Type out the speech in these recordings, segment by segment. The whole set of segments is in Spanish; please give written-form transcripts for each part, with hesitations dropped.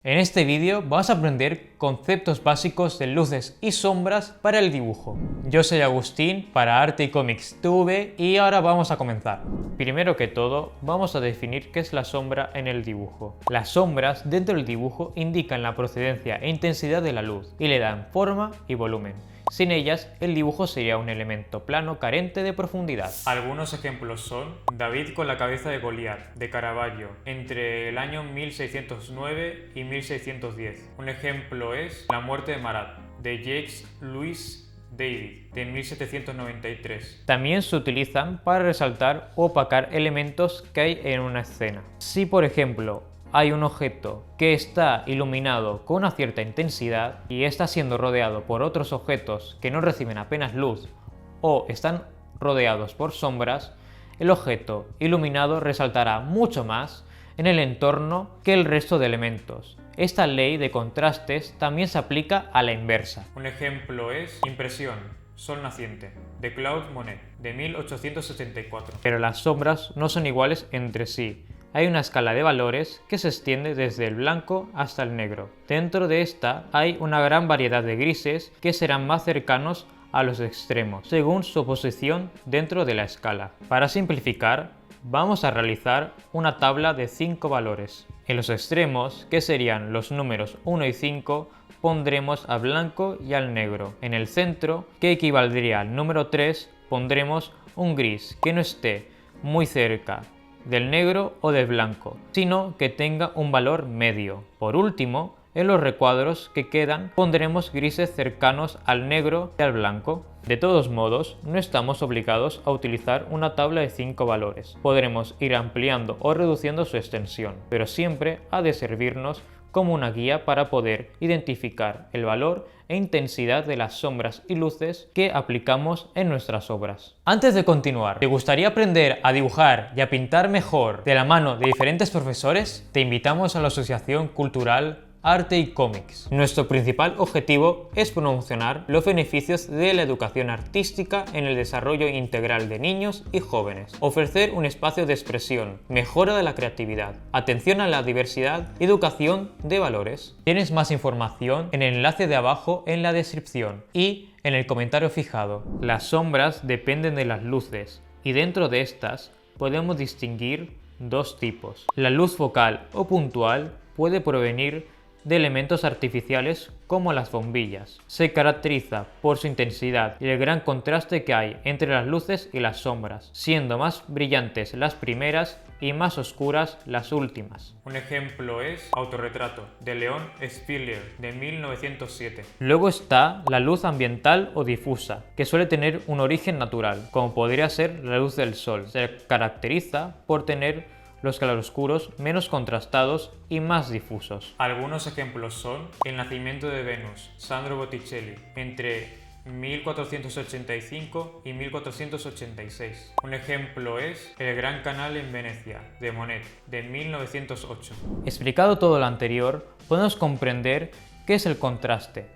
En este vídeo vamos a aprender conceptos básicos de luces y sombras para el dibujo. Yo soy Agustín para Arte y Cómics TV y ahora vamos a comenzar. Primero que todo, vamos a definir qué es la sombra en el dibujo. Las sombras dentro del dibujo indican la procedencia e intensidad de la luz y le dan forma y volumen. Sin ellas, el dibujo sería un elemento plano carente de profundidad. Algunos ejemplos son David con la cabeza de Goliat, de Caravaggio, entre el año 1609 y 1610. Un ejemplo es La muerte de Marat, de Jacques Louis David, de 1793. También se utilizan para resaltar o opacar elementos que hay en una escena. Si, por ejemplo, hay un objeto que está iluminado con una cierta intensidad y está siendo rodeado por otros objetos que no reciben apenas luz o están rodeados por sombras, el objeto iluminado resaltará mucho más en el entorno que el resto de elementos. Esta ley de contrastes también se aplica a la inversa. Un ejemplo es Impresión, Sol naciente, de Claude Monet, de 1874. Pero las sombras no son iguales entre sí. Hay una escala de valores que se extiende desde el blanco hasta el negro. Dentro de esta hay una gran variedad de grises que serán más cercanos a los extremos, según su posición dentro de la escala. Para simplificar, vamos a realizar una tabla de 5 valores. En los extremos, que serían los números 1 y 5, pondremos al blanco y al negro. En el centro, que equivaldría al número 3, pondremos un gris que no esté muy cerca del negro o del blanco, sino que tenga un valor medio. Por último, en los recuadros que quedan pondremos grises cercanos al negro y al blanco. De todos modos, no estamos obligados a utilizar una tabla de 5 valores. Podremos ir ampliando o reduciendo su extensión, pero siempre ha de servirnos como una guía para poder identificar el valor e intensidad de las sombras y luces que aplicamos en nuestras obras. Antes de continuar, ¿te gustaría aprender a dibujar y a pintar mejor de la mano de diferentes profesores? Te invitamos a la Asociación Cultural Arte y Cómics. Nuestro principal objetivo es promocionar los beneficios de la educación artística en el desarrollo integral de niños y jóvenes, ofrecer un espacio de expresión, mejora de la creatividad, atención a la diversidad, educación de valores. Tienes más información en el enlace de abajo en la descripción y en el comentario fijado. Las sombras dependen de las luces y dentro de estas podemos distinguir dos tipos. La luz focal o puntual puede provenir de elementos artificiales como las bombillas. Se caracteriza por su intensidad y el gran contraste que hay entre las luces y las sombras, siendo más brillantes las primeras y más oscuras las últimas. Un ejemplo es Autorretrato, de Leon Spiller, de 1907. Luego está la luz ambiental o difusa, que suele tener un origen natural, como podría ser la luz del sol. Se caracteriza por tener los claroscuros menos contrastados y más difusos. Algunos ejemplos son El nacimiento de Venus, Sandro Botticelli, entre 1485 y 1486. Un ejemplo es El Gran Canal en Venecia, de Monet, de 1908. Explicado todo lo anterior, podemos comprender qué es el contraste.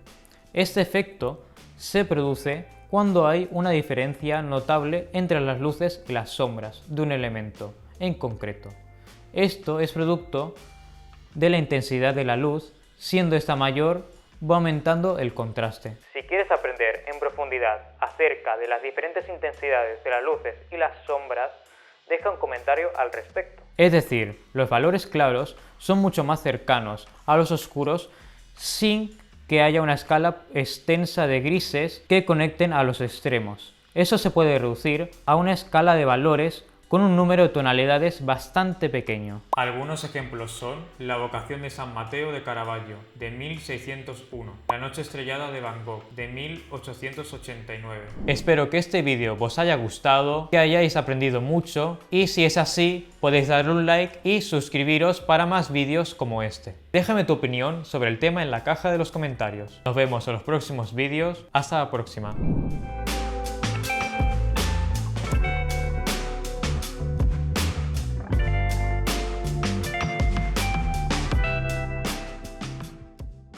Este efecto se produce cuando hay una diferencia notable entre las luces y las sombras de un elemento en concreto. Esto es producto de la intensidad de la luz, siendo esta mayor, va aumentando el contraste. Si quieres aprender en profundidad acerca de las diferentes intensidades de las luces y las sombras, deja un comentario al respecto. Es decir, los valores claros son mucho más cercanos a los oscuros sin que haya una escala extensa de grises que conecten a los extremos. Eso se puede reducir a una escala de valores con un número de tonalidades bastante pequeño. Algunos ejemplos son La vocación de San Mateo de Caravaggio, de 1601, La noche estrellada de Van Gogh, de 1889. Espero que este vídeo os haya gustado, que hayáis aprendido mucho y si es así, podéis darle un like y suscribiros para más vídeos como este. Déjame tu opinión sobre el tema en la caja de los comentarios. Nos vemos en los próximos vídeos. Hasta la próxima.